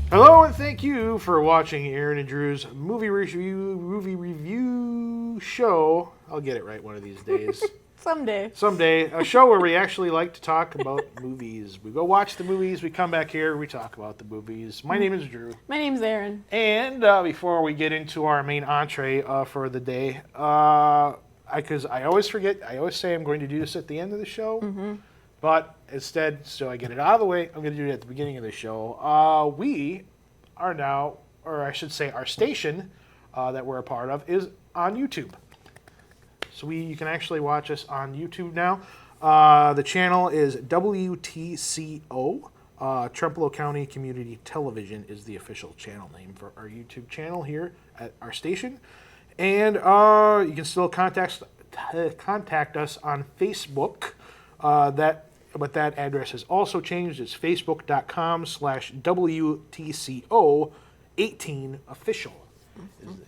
Hello and thank you for watching Erin and Drew's movie review show. I'll get it right one of these days. Someday, a show where we actually like to talk about movies. We go watch the movies, we come back here, we talk about the movies. My name is Drew. My name's Erin. And before we get into our main entree for the day, because I always forget, I always say I'm going to do this at the end of the show, but instead, so I get it out of the way, I'm going to do it at the beginning of the show. We are now, or I should say our station that we're a part of is on YouTube. So you can actually watch us on YouTube now. The channel is WTCO. Trempealeau County Community Television is the official channel name for our YouTube channel here at our station. And you can still contact us on Facebook. But that address has also changed. It's facebook.com/WTCO18official.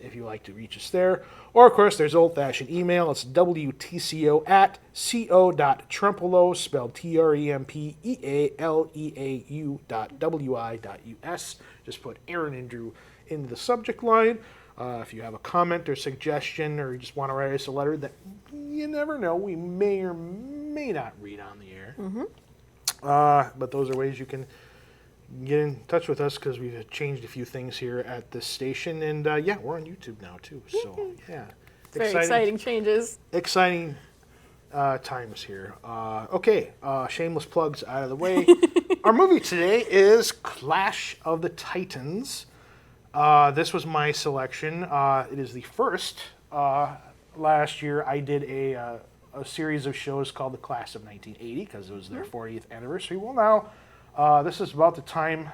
If you like to reach us there. Or, of course, there's old-fashioned email. It's WTCO@co.trempealeau, spelled TREMPEALEAU.WI.US. Just put Erin and Drew in the subject line. If you have a comment or suggestion or you just want to write us a letter that you never know, we may or may not read on the air. But those are ways you can get in touch with us because we've changed a few things here at this station. And, yeah, we're on YouTube now, too. So, yeah. Very exciting changes. Exciting times here. Okay, shameless plugs out of the way. Our movie today is Clash of the Titans. This was my selection. It is the first. Last year I did a series of shows called The Class of 1980 because it was their 40th anniversary. Well, now, this is about the time,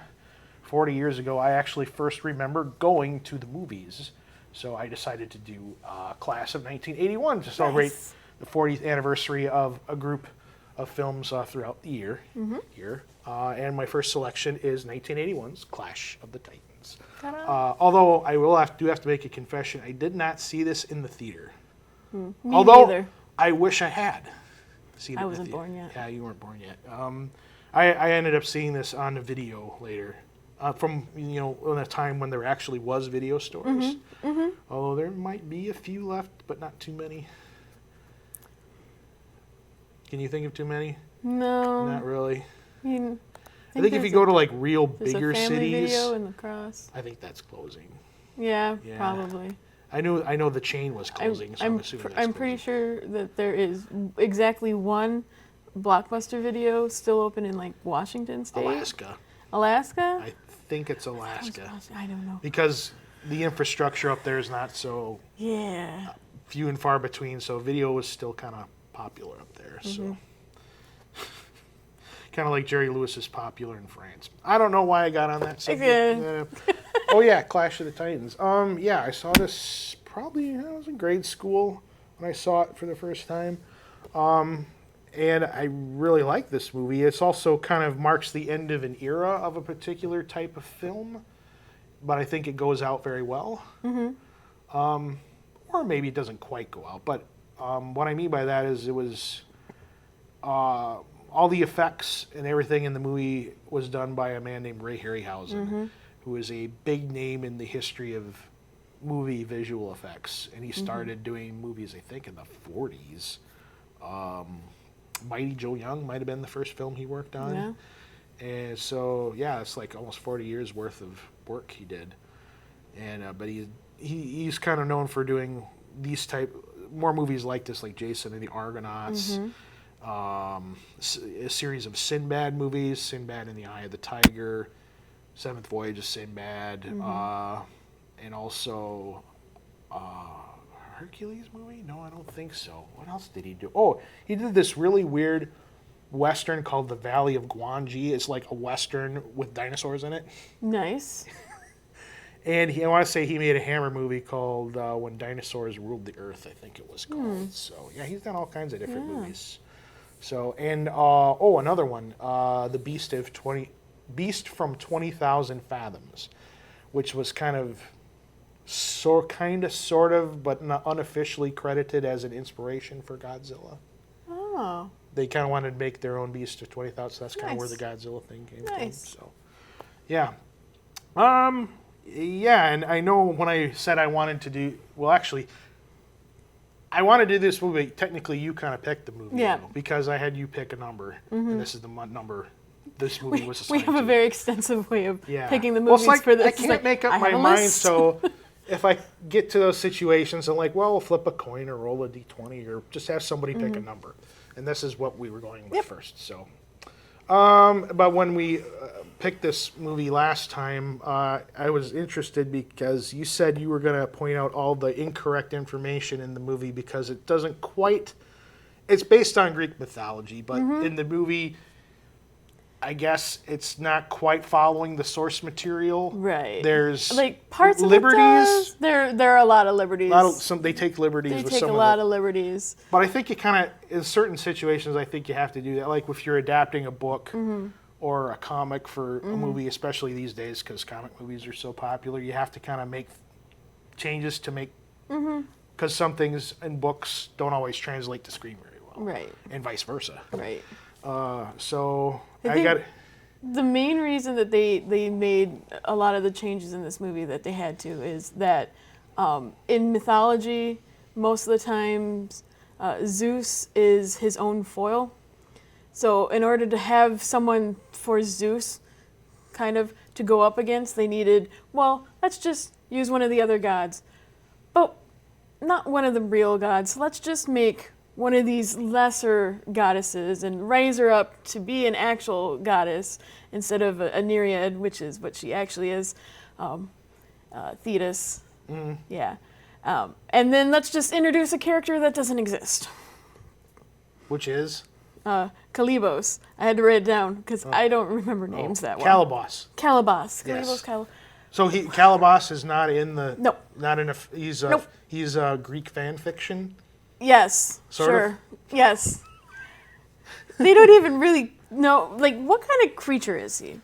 40 years ago, I actually first remember going to the movies. So I decided to do Class of 1981 to celebrate the 40th anniversary of a group of films throughout the year. And my first selection is 1981's Clash of the Titans. Although I do have to make a confession, I did not see this in the theater. Me neither. I wish I had seen it. I wasn't born yet. Yeah, you weren't born yet. I ended up seeing this on the video later, from in a time when there actually was video stores. Although there might be a few left, but not too many. Can you think of too many? No, not really. I think if you go to like real bigger a family cities, video in the Cross. I think that's closing. Yeah, probably. I know the chain was closing, so I'm assuming that's I'm pretty sure that there is exactly one Blockbuster Video still open in like Washington State. Alaska? I think it's Alaska. I don't know. Because the infrastructure up there is not so few and far between, so video was still kind of popular up there. So kind of like Jerry Lewis is popular in France. I don't know why I got on that subject. Oh yeah, Clash of the Titans. Yeah, I saw this probably I was in grade school when I saw it for the first time. And I really like this movie. It's also kind of marks the end of an era of a particular type of film, but I think it goes out very well. Or maybe it doesn't quite go out. But what I mean by that is it was all the effects and everything in the movie was done by a man named Ray Harryhausen, who is a big name in the history of movie visual effects. And he started doing movies, I think, in the 40s. Mighty Joe Young might have been the first film he worked on. Yeah. And so, yeah, it's like almost 40 years worth of work he did. And but he's kind of known for doing these more movies like this, like Jason and the Argonauts, a series of Sinbad movies, Sinbad in the Eye of the Tiger, Seventh Voyage of Sinbad, and also Hercules movie? No, I don't think so. What else did he do? Oh, he did this really weird Western called The Valley of Guanji. It's like a Western with dinosaurs in it. Nice. And I want to say he made a Hammer movie called When Dinosaurs Ruled the Earth, I think it was called. So, yeah, he's done all kinds of different movies. So, and, another one, The Beast from 20,000 Fathoms, which was kind of, sort of, but not unofficially credited as an inspiration for Godzilla. Oh. They kind of wanted to make their own Beast of 20,000, so that's kind of where the Godzilla thing came from. So, yeah. Yeah, and I know when I said I wanted to do, well, actually, I wanted to do this movie. Technically, you kind of picked the movie, though, because I had you pick a number, and this is the number this movie was assigned to. We have a very extensive way of picking the movies for this. I can't make up my mind, so if I get to those situations, I'm like, well, we'll flip a coin or roll a d20 or just have somebody pick a number. And this is what we were going with first. So, but when we picked this movie last time, I was interested because you said you were going to point out all the incorrect information in the movie because it doesn't quite. It's based on Greek mythology, but in the movie, I guess it's not quite following the source material. Right. There's like parts liberties. Of it does. There are a lot of liberties. They take liberties with some of it. They take a lot of liberties. But I think you kind of, in certain situations, I think you have to do that. Like if you're adapting a book or a comic for a movie, especially these days because comic movies are so popular, you have to kind of make changes to make, because some things in books don't always translate to screen very well. Right. And vice versa. Right. So I got the main reason that they made a lot of the changes in this movie that they had to is that in mythology, most of the times Zeus is his own foil. So in order to have someone for Zeus kind of to go up against, they needed, well, let's just use one of the other gods. But not one of the real gods. Let's just make one of these lesser goddesses and raise her up to be an actual goddess instead of a Nereid, which is what she actually is, Thetis. Yeah. And then let's just introduce a character that doesn't exist. Which is? Kalybos. I had to write it down because I don't remember names that well. Calibos. Kalybos. Yes. Kalybos. So Calibos is not in the... No. Not in a... He's a Greek fan fiction? Yes, sort sure. of? Yes. They don't even really know, like, what kind of creature is he?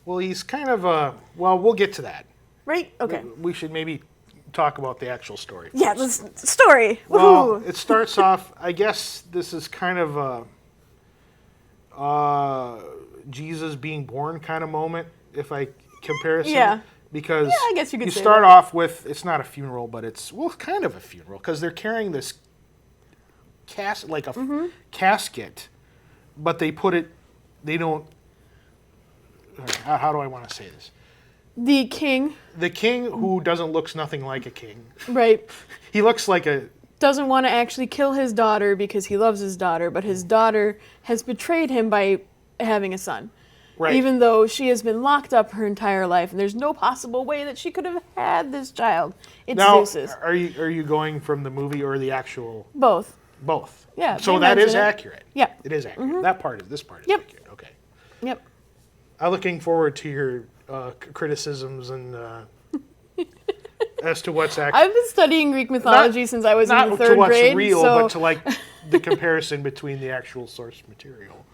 Well, he's kind of a... Well, we'll get to that. Right? Okay. We should maybe talk about the actual story. Yeah, the story. Well, Woohoo. It starts off... I guess this is kind of a Jesus being born kind of moment, if I comparison. Yeah. Because I guess you could say start that. off with... It's not a funeral, but it's... Well, kind of a funeral, because they're carrying this... casket, but they put it, they don't, how do I want to say this? The king, who doesn't looks nothing like a king. right, He looks like doesn't want to actually kill his daughter because he loves his daughter, but his daughter has betrayed him by having a son. Right. Even though she has been locked up her entire life, and there's no possible way that she could have had this child. It's now, Zeus's. are you going from the movie or the actual? Both. Both. Yeah. So that is accurate. Yeah. It is accurate. This part is Yep. accurate. Okay. Yep. I'm looking forward to your criticisms and as to what's accurate. I've been studying Greek mythology since I was in the third grade. Not to what's grade. real, so. but to like the comparison between the actual source material.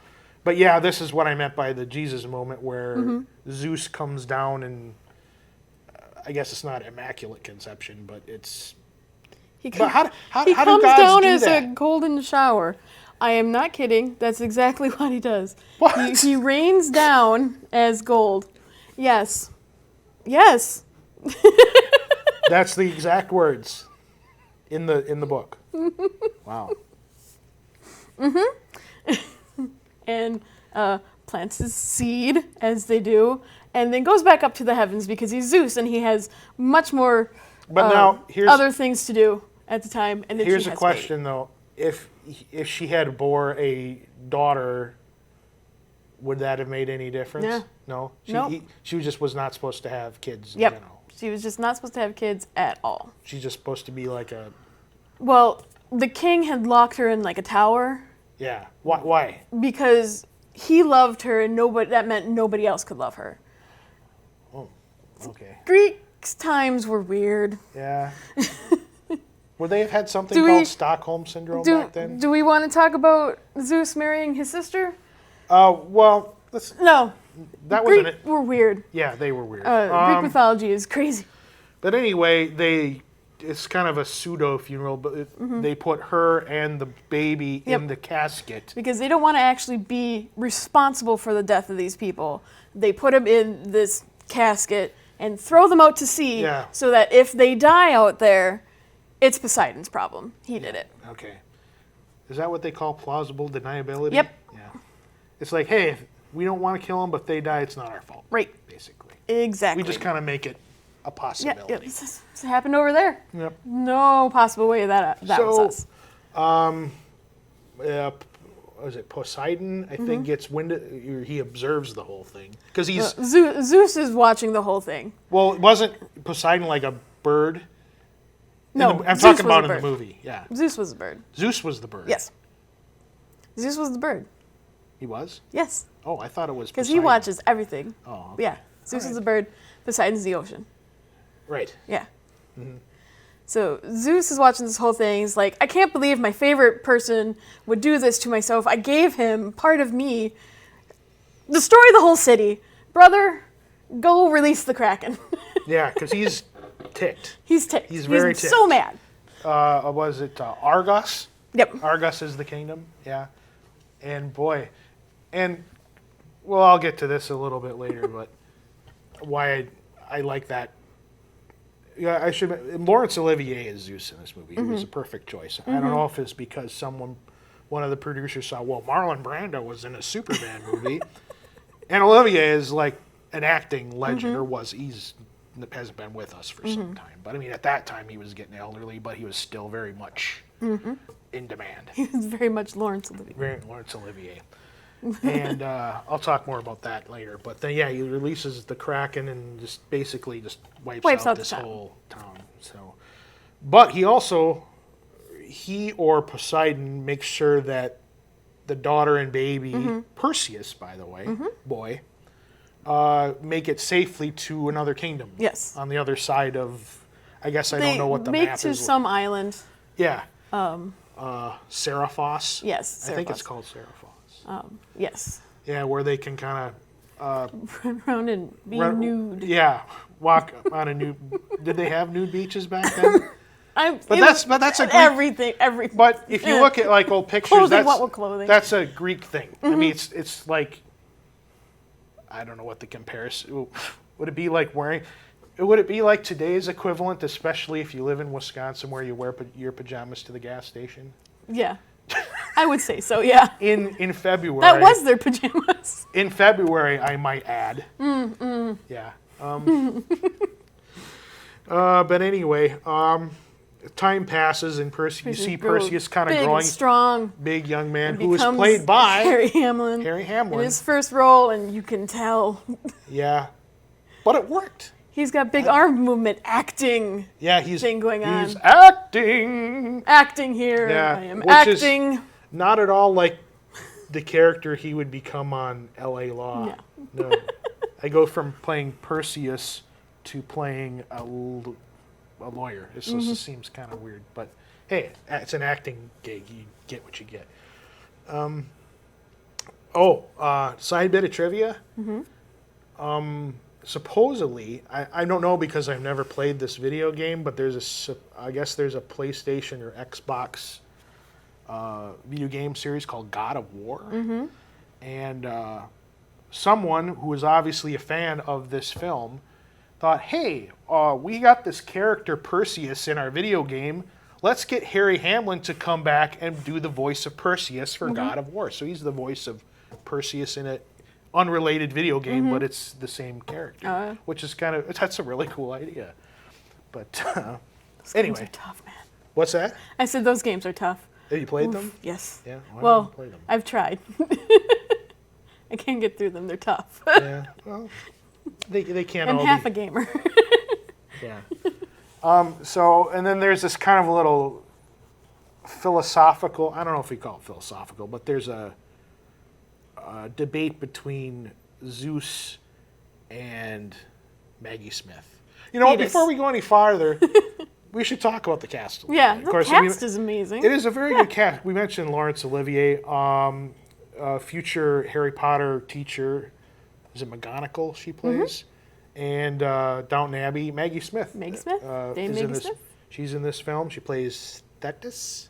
But yeah, this is what I meant by the Jesus moment where Zeus comes down and I guess it's not immaculate conception, but it's... He But how do comes gods down do as that? a golden shower. I am not kidding. That's exactly what he does. What? He rains down as gold. Yes. Yes. That's the exact words in the book. Wow. And plants his seed, as they do, and then goes back up to the heavens because he's Zeus and he has much more But now here's other things to do at the time. And then here's she a has question though: if she had bore a daughter, would that have made any difference? Yeah. No. Nope. She just was not supposed to have kids. Yep. You know. She was just not supposed to have kids at all. She's just supposed to be like a. Well, the king had locked her in like a tower. Yeah. Why? Because he loved her, and that meant nobody else could love her. Oh. Okay. Greek's times were weird. Yeah. Would they have had something called Stockholm Syndrome back then? Do we want to talk about Zeus marrying his sister? Well, No. that wasn't Greek it. were weird. Yeah, they were weird. Greek mythology is crazy. But anyway, it's kind of a pseudo funeral, but they put her and the baby in the casket. Because they don't want to actually be responsible for the death of these people. They put him in this casket and throw them out to sea Yeah. so that if they die out there, it's Poseidon's problem. He did it. Okay. Is that what they call plausible deniability? Yep. Yeah. It's like, hey, if we don't want to kill them, but if they die, it's not our fault. Right. Basically. Exactly. We just kind of make it a possibility. Yep. This happened over there. Yep. No possible way that was us. Was it Poseidon? I think gets wind. He observes the whole thing because he's. Zeus is watching the whole thing. Well, it wasn't Poseidon like a bird. No, I'm Zeus talking was about a in the bird. movie. Yeah. Zeus was a bird. Zeus was the bird. Yes. Zeus was the bird. He was. Yes. Oh, I thought it was. Because he watches everything. Oh. Okay. Yeah. Zeus is the bird. Poseidon's the ocean. Right. Yeah. So Zeus is watching this whole thing. He's like, I can't believe my favorite person would do this to myself. I gave him part of me. Destroy the whole city. Brother, go release the Kraken. Yeah, because he's ticked. He's ticked. He's very ticked. So mad. Was it Argos? Yep. Argos is the kingdom. Yeah. And boy, well, I'll get to this a little bit later, but why I like that. Yeah, Laurence Olivier is Zeus in this movie. He was a perfect choice. I don't know if it's because one of the producers saw, well, Marlon Brando was in a Superman movie, and Olivier is like an acting legend, or hasn't been with us for some time. But I mean, at that time he was getting elderly, but he was still very much in demand. He was very much Laurence Olivier. Very Laurence Olivier. And I'll talk more about that later. But then, yeah, he releases the Kraken and just basically just wipes out this whole town. So, but he or Poseidon makes sure that the daughter and baby, Perseus, by the way, boy, make it safely to another kingdom. Yes. On the other side of, I guess I don't know what the map is. They make to some island. Yeah. Seraphos. Yes, I think it's called Seraphos. Yes. Yeah, where they can kind of run around and be nude. Yeah, walk on a nude. Did they have nude beaches back then? But that's a Greek, everything. But if you look at like old pictures, that's a Greek thing. I mean, it's like, I don't know what the comparison would it be like wearing. Would it be like today's equivalent, especially if you live in Wisconsin, where you wear your pajamas to the gas station? Yeah. I would say so, yeah. In February. That was their pajamas. In February, I might add. Yeah. But anyway, time passes and you see Perseus kind of growing. Strong. Big young man who was played by Harry Hamlin. In his first role, and you can tell. Yeah. But it worked. He's got big arm movement acting thing going on. He's acting. Acting here. Yeah, I am which acting. Is not at all like the character he would become on L.A. Law. No. I go from playing Perseus to playing a lawyer. It just seems kind of weird. But hey, it's an acting gig. You get what you get. Side bit of trivia. Supposedly, I don't know because I've never played this video game, but I guess there's a PlayStation or Xbox video game series called God of War. And someone who was obviously a fan of this film thought, hey, we got this character Perseus in our video game. Let's get Harry Hamlin to come back and do the voice of Perseus for God of War. So he's the voice of Perseus in it. Unrelated video game, but it's the same character, which is that's a really cool idea. But those anyway, games are tough, man. What's that? I said those games are tough. Have you played them? Yes. Yeah. Well, I've tried. I can't get through them. They're tough. Yeah. Well, they can't. I'm all half be. a gamer. Yeah. So, and then there's this kind of a little philosophical. I don't know if we call it philosophical, but there's a debate between Zeus and Maggie Smith. You know what? Before we go any farther, we should talk about the cast a little bit. Of course, the cast is amazing. It is a very good cast. We mentioned Laurence Olivier, future Harry Potter teacher. Is it McGonagall she plays? And Downton Abbey, Maggie Smith. Maggie Smith? Dame Maggie Smith? She's in this film. She plays Thetis.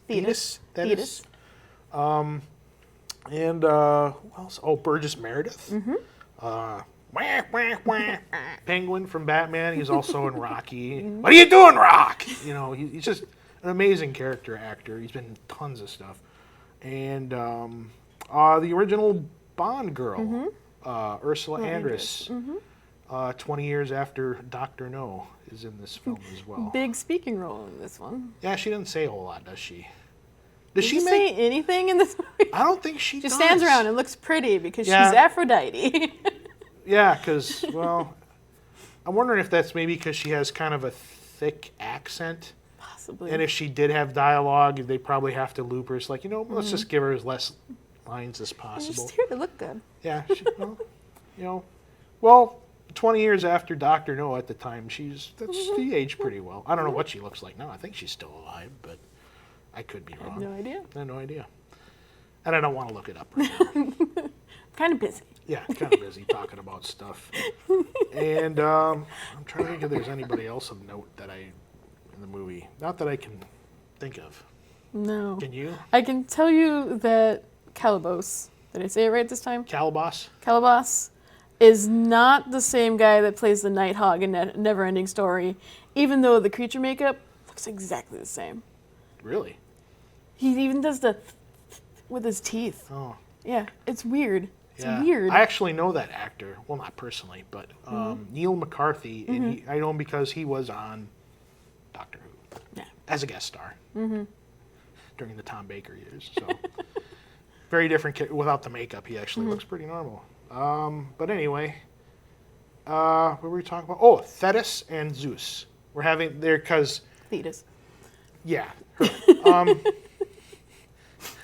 And who else? Oh, Burgess Meredith. One Wah, wah, wah. Penguin from Batman. He's also in Rocky. What are you doing, Rock? You know, he's just an amazing character actor. He's been in tons of stuff. And the original Bond girl, Ursula Andress, 20 years after Dr. No, is in this film as well. Big speaking role in this one. Yeah, she doesn't say a whole lot, does she? Does she say anything in this movie? I don't think she does. She stands around and looks pretty because she's Aphrodite. Yeah, because, well, I'm wondering if that's maybe because she has kind of a thick accent. Possibly. And if she did have dialogue, they probably have to loop her. It's like, let's just give her as less lines as possible. She's here to look good. Yeah, well, 20 years after Dr. No at the time, she aged pretty well. I don't know what she looks like now. I think she's still alive, but I could be wrong. I have no idea. And I don't want to look it up right now. Kind of busy. Yeah, kind of busy talking about stuff. And I'm trying to think if there's anybody else of note in the movie. Not that I can think of. No. Can you? I can tell you that Calabos, did I say it right this time? Calabos is not the same guy that plays the Nighthawk in Neverending Story, even though the creature makeup looks exactly the same. Really? He even does the with his teeth. Oh. Yeah, it's weird. It's Yeah. weird. I actually know that actor. Well, not personally, but Neil McCarthy. And I know him because he was on Doctor Who as a guest star during the Tom Baker years. So very different. Without the makeup, he actually looks pretty normal. But anyway, what were we talking about? Oh, Thetis and Zeus. We're having there because Thetis. Yeah. Her.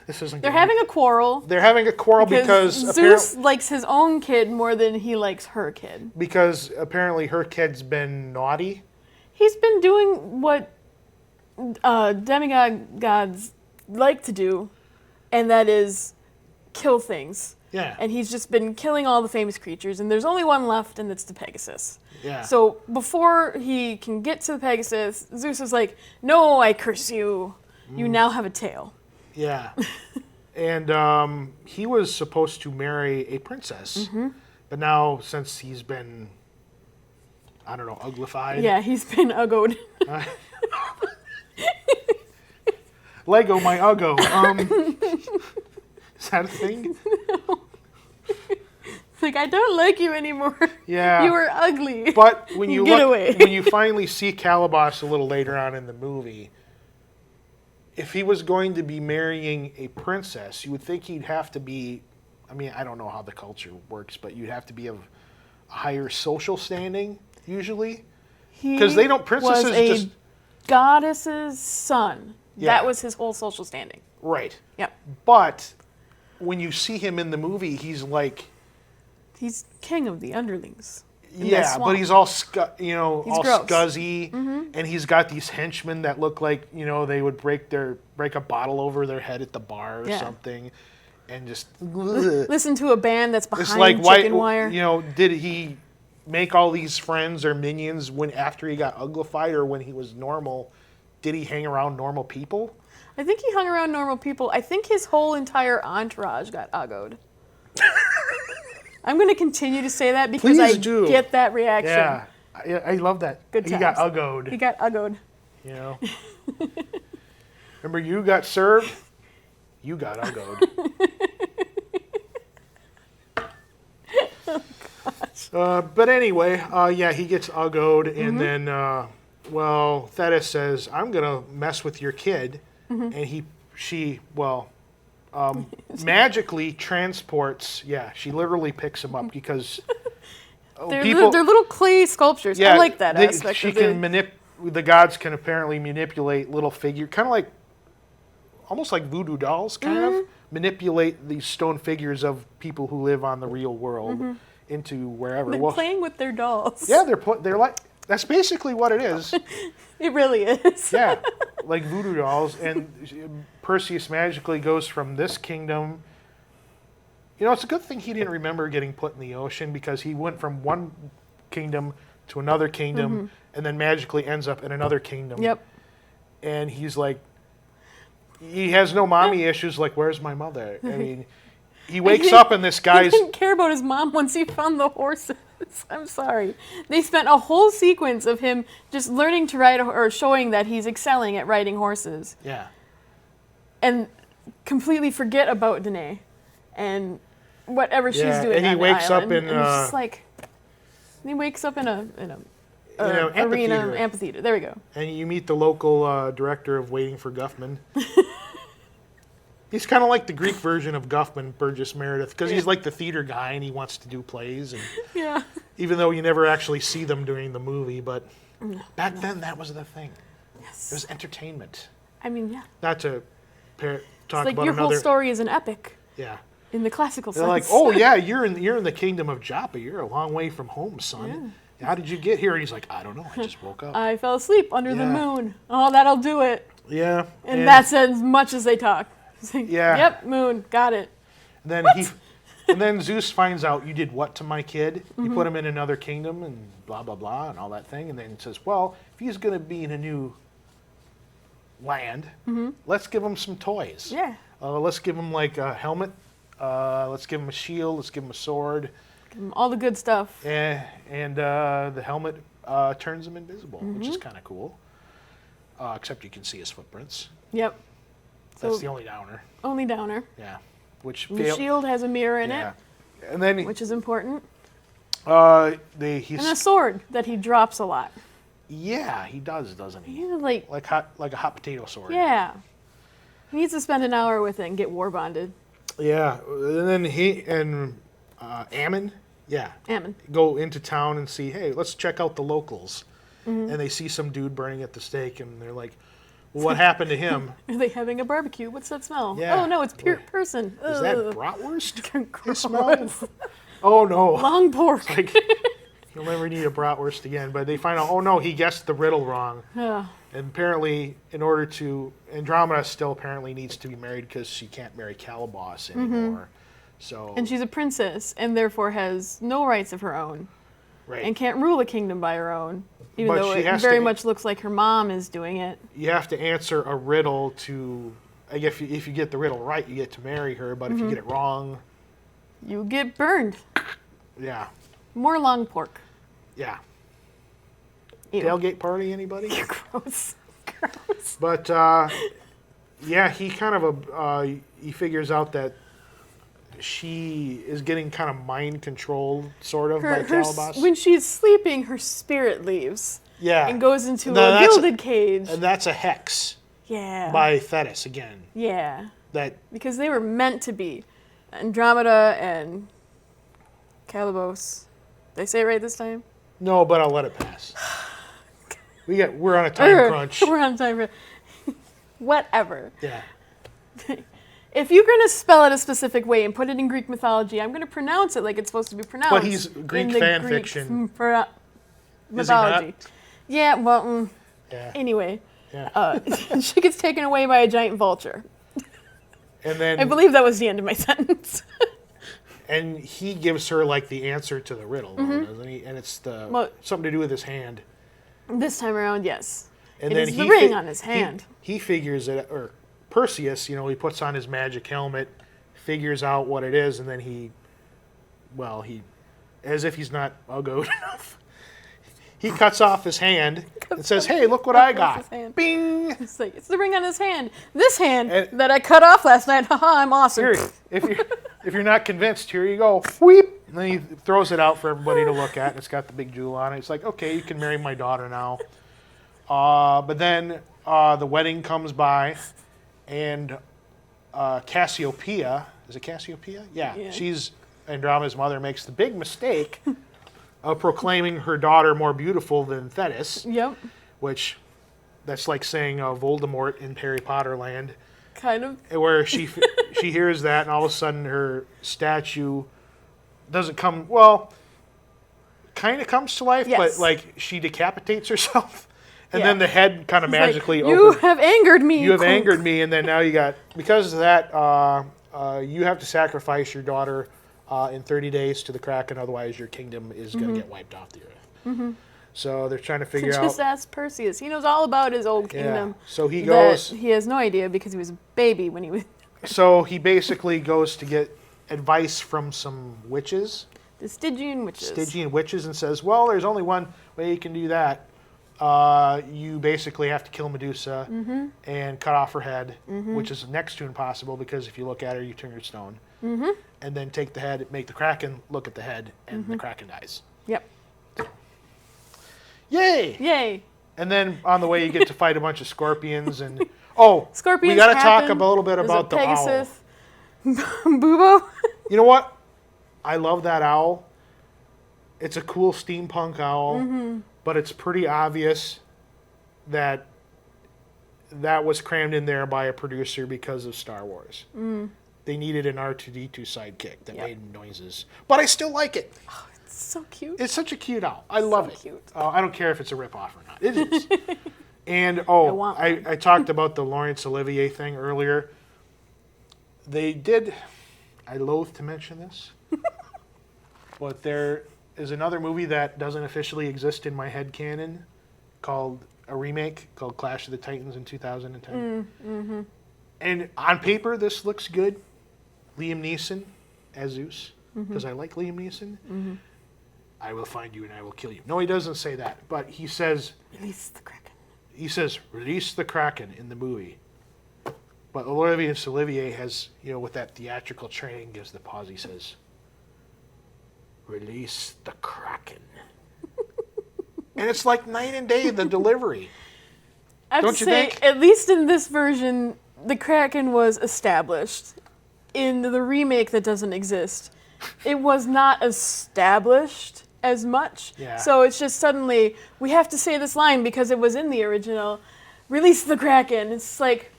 This isn't. They're having a quarrel. They're having a quarrel because Zeus likes his own kid more than he likes her kid. Because apparently her kid's been naughty. He's been doing what gods like to do, and that is kill things. Yeah. And he's just been killing all the famous creatures, and there's only one left, and it's the Pegasus. Yeah. So before he can get to the Pegasus, Zeus is like, "No, I curse you. You now have a tail." Yeah. And he was supposed to marry a princess. But now, since he's been, I don't know, uglified. Yeah, he's been uggoed. Lego, my uggo. Is that a thing? No. It's like, I don't like you anymore. Yeah. You were ugly. But when you when you finally see Calabos a little later on in the movie, if he was going to be marrying a princess, you would think he'd have to be, I mean, I don't know how the culture works, but you'd have to be of a higher social standing, usually. Because they don't, princesses was a just... goddess's son. Yeah. That was his whole social standing. Right. Yep. But when you see him in the movie, he's like... He's king of the underlings. Yeah, but he's all, he's all gross. scuzzy, and he's got these henchmen that look like, they would break a bottle over their head at the bar or something, and just listen to a band that's behind it's like chicken wire. Did he make all these friends or minions after he got uglified, or when he was normal? Did he hang around normal people? I think he hung around normal people. I think his whole entire entourage got uggoed. I'm going to continue to say that because get that reaction. Yeah, I love that. Good times. He got uggoed. He got uggoed. Remember, you got served, you got uggoed. But anyway, he gets uggoed, and then, Thetis says, "I'm going to mess with your kid," and she magically transports. Yeah, she literally picks him up because they're little clay sculptures. I like that aspect. The gods can apparently manipulate little figure, kind of like, almost like voodoo dolls, kind of manipulate these stone figures of people who live on the real world into wherever. They're playing with their dolls. Yeah, they're like. That's basically what it is. It really is. Yeah, like voodoo dolls. And Perseus magically goes from this kingdom. It's a good thing he didn't remember getting put in the ocean, because he went from one kingdom to another kingdom and then magically ends up in another kingdom. Yep. And he's like, he has no mommy issues, like, where's my mother? I mean, he wakes up and this guy's... He didn't care about his mom once he found the horses. I'm sorry. They spent a whole sequence of him just learning to ride, or showing that he's excelling at riding horses, Yeah. and completely forget about Danae and whatever she's doing. And he on the wakes up island. in. And it's just like, he wakes up in a amphitheater. arena amphitheater. There we go. And you meet the local director of Waiting for Guffman. He's kind of like the Greek version of Guffman, Burgess Meredith, because he's like the theater guy and he wants to do plays. And Yeah. even though you never actually see them during the movie, but back then that was the thing. Yes. It was entertainment. I mean, yeah. Not to talk It's like about your another. whole story is an epic Yeah. in the classical They're sense. like, oh yeah, you're in the kingdom of Joppa. You're a long way from home, son. How did you get here? And he's like, I don't know. I just woke up. I fell asleep under the Yeah. moon. Oh, that'll do it. Yeah. And that's as much as they talk. It's like, Yeah. Yep, moon, got it. Then and then Zeus finds out, you did what to my kid? You put him in another kingdom and blah blah blah and all that thing. And then says, well, if he's going to be in a new land, let's give him some toys. Yeah. Let's give him like a helmet. Let's give him a shield. Let's give him a sword. All the good stuff. And the helmet turns him invisible, which is kind of cool. Except you can see his footprints. Yep. That's So the only downer. only downer. Yeah. Which The shield has a mirror in yeah. it, And then which is important. he's And a sword that he drops a lot. yeah, he does, doesn't he? He's like, Like a hot potato sword. yeah. He needs to spend an hour with it and get war bonded. Yeah. And then he and Ammon, Ammon. go into town and see, hey, let's check out the locals. And they see some dude burning at the stake, and they're like, well, what happened to him? Are they having a barbecue? What's that smell? Yeah. Oh, no, it's pure person. Is that Ugh. bratwurst? Gross. smell? Oh, no. Long pork. Like, you'll never need a bratwurst again. But they find out, oh, no, he guessed the riddle wrong. Yeah. And apparently, in order to, Andromeda still apparently needs to be married because she can't marry Calibos anymore. So, And she's a princess and therefore has no rights of her own right. and can't rule a kingdom by her own, even But though she it has very to- much looks like her mom is doing it. You have to answer a riddle to, like, if you get the riddle right, you get to marry her. But if you get it wrong, You get burned. yeah. More long pork. Yeah. Ew. Tailgate party, anybody? Gross. Gross. But yeah, he kind of he figures out that she is getting kind of mind controlled, sort of, by Calibos. When she's sleeping, her spirit leaves Yeah, and goes into No, a that's gilded cage. and that's a hex Yeah. by Thetis again. Yeah. That Because they were meant to be. Andromeda and Calibos. Did I say it right this time? no, but I'll let it pass. We're on a time crunch. We're on time for whatever. Yeah, If you're going to spell it a specific way and put it in Greek mythology, I'm going to pronounce it like it's supposed to be pronounced. But he's Greek in the fan Greek fiction. Mythology. Yeah, well, yeah, anyway. yeah. She gets taken away by a giant vulture. And then I believe that was the end of my sentence. and he gives her like the answer to the riddle, doesn't he? And it's something to do with his hand. This time around, yes. And It then is the ring on his hand. He figures it, or Perseus, he puts on his magic helmet, figures out what it is, and then he, as if he's not uggoed enough, he cuts off his hand and says, "Hey, look what I got!" his hand. Bing. It's like, it's the ring on his hand. This hand And- that I cut off last night. Haha, I'm awesome. Here, if you're not convinced, here you go. Weep. And then he throws it out for everybody to look at. And it's got the big jewel on it. It's like, okay, you can marry my daughter now. But then the wedding comes by, and Cassiopeia, is it Cassiopeia? Yeah. She's Andromeda's mother, makes the big mistake of proclaiming her daughter more beautiful than Thetis, Yep. which that's like saying Voldemort in Harry Potter land. Kind of. Where she hears that, and all of a sudden her statue doesn't come, kind of comes to life, Yes. but like she decapitates herself, and Yeah. then the head kind of He's magically like, you opens. have angered me. You have Clunk. angered me, and then now you got, because of that, you have to sacrifice your daughter in 30 days to the Kraken, otherwise your kingdom is going to get wiped off the earth. So they're trying to figure Just out. ask Perseus. He knows all about his old kingdom. So he that goes. He has no idea because he was a baby when he was. So he basically goes to get advice from some witches. the Stygian witches. Stygian witches, and says, well, there's only one way you can do that. You basically have to kill Medusa and cut off her head, which is next to impossible because if you look at her, you turn her stone. And then take the head, make the Kraken look at the head, and the Kraken dies. Yep. Yay! Yay! And then on the way, you get to fight a bunch of scorpions. And Scorpions we got to talk happen. a little bit There's about a the Pegasus. owl. Bubo. You know what? I love that owl. It's a cool steampunk owl, but it's pretty obvious that that was crammed in there by a producer because of Star Wars. They needed an R2-D2 sidekick that made noises, but I still like it. Oh, it's so cute. It's such a cute owl. I love it. Cute. I don't care if it's a ripoff or not. It is. And I talked about the Laurence Olivier thing earlier. They did. I loathe to mention this, but there is another movie that doesn't officially exist in my head canon, called a remake called Clash of the Titans in 2010. And on paper, this looks good. Liam Neeson as Zeus, because I like Liam Neeson. I will find you and I will kill you. No, he doesn't say that, but he says, Release the Kraken. He says, release the Kraken in the movie. But Laurence Olivier has, with that theatrical training, gives the pause. He says, release the Kraken. And it's like night and day, the delivery. Don't you think? At least in this version, the Kraken was established. In the remake that doesn't exist, it was not established as much. Yeah. So it's just suddenly, we have to say this line because it was in the original. Release the Kraken. It's like,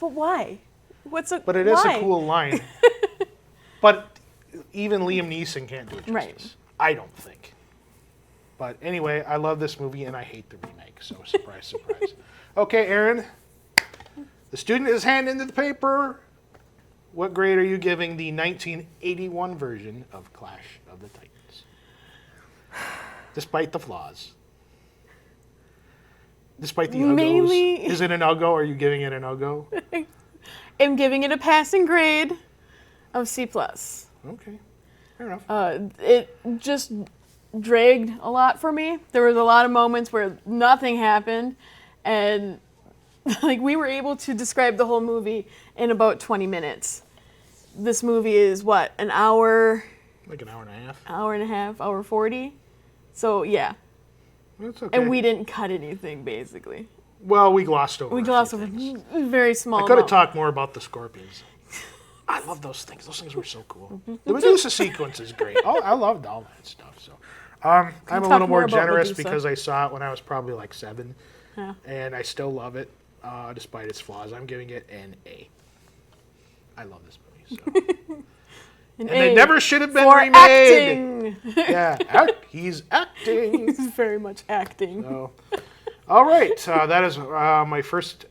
but why? But it is a cool line. But even Liam Neeson can't do it justice. Right. I don't think. But anyway, I love this movie and I hate the remake. So surprise, surprise. Okay, Erin. The student is handing in the paper. What grade are you giving the 1981 version of Clash of the Titans? Despite the flaws. Despite the uggos. Is it an uggo? Are you giving it an uggo? I'm giving it a passing grade of C+. Okay, fair enough. It just dragged a lot for me. There was a lot of moments where nothing happened, and we were able to describe the whole movie in about 20 minutes. This movie is what, an hour? Like an hour and a half. Hour and a half, hour 40. So yeah. That's okay. And we didn't cut anything basically. Well, we glossed over. We glossed over very small. I could have talked more about the scorpions. I love those things. Those things were so cool. The Medusa sequence is great. Oh, I loved all that stuff. So, I'm a little more generous because I saw it when I was probably like 7, and I still love it despite its flaws. I'm giving it an A. I love this movie. So. And it never should have been remade. Acting. Yeah, he's acting. He's very much acting. So, all right, that is my first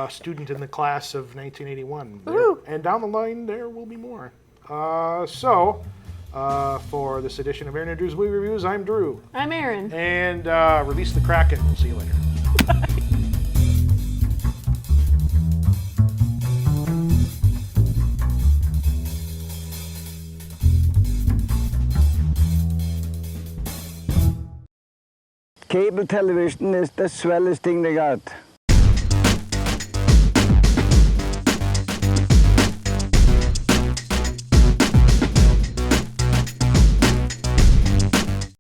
student in the class of 1981. And down the line, there will be more. For this edition of Erin and Drew's Movie Reviews, I'm Drew. I'm Erin. And release the Kraken. We'll see you later. Cable television is the swellest thing they got.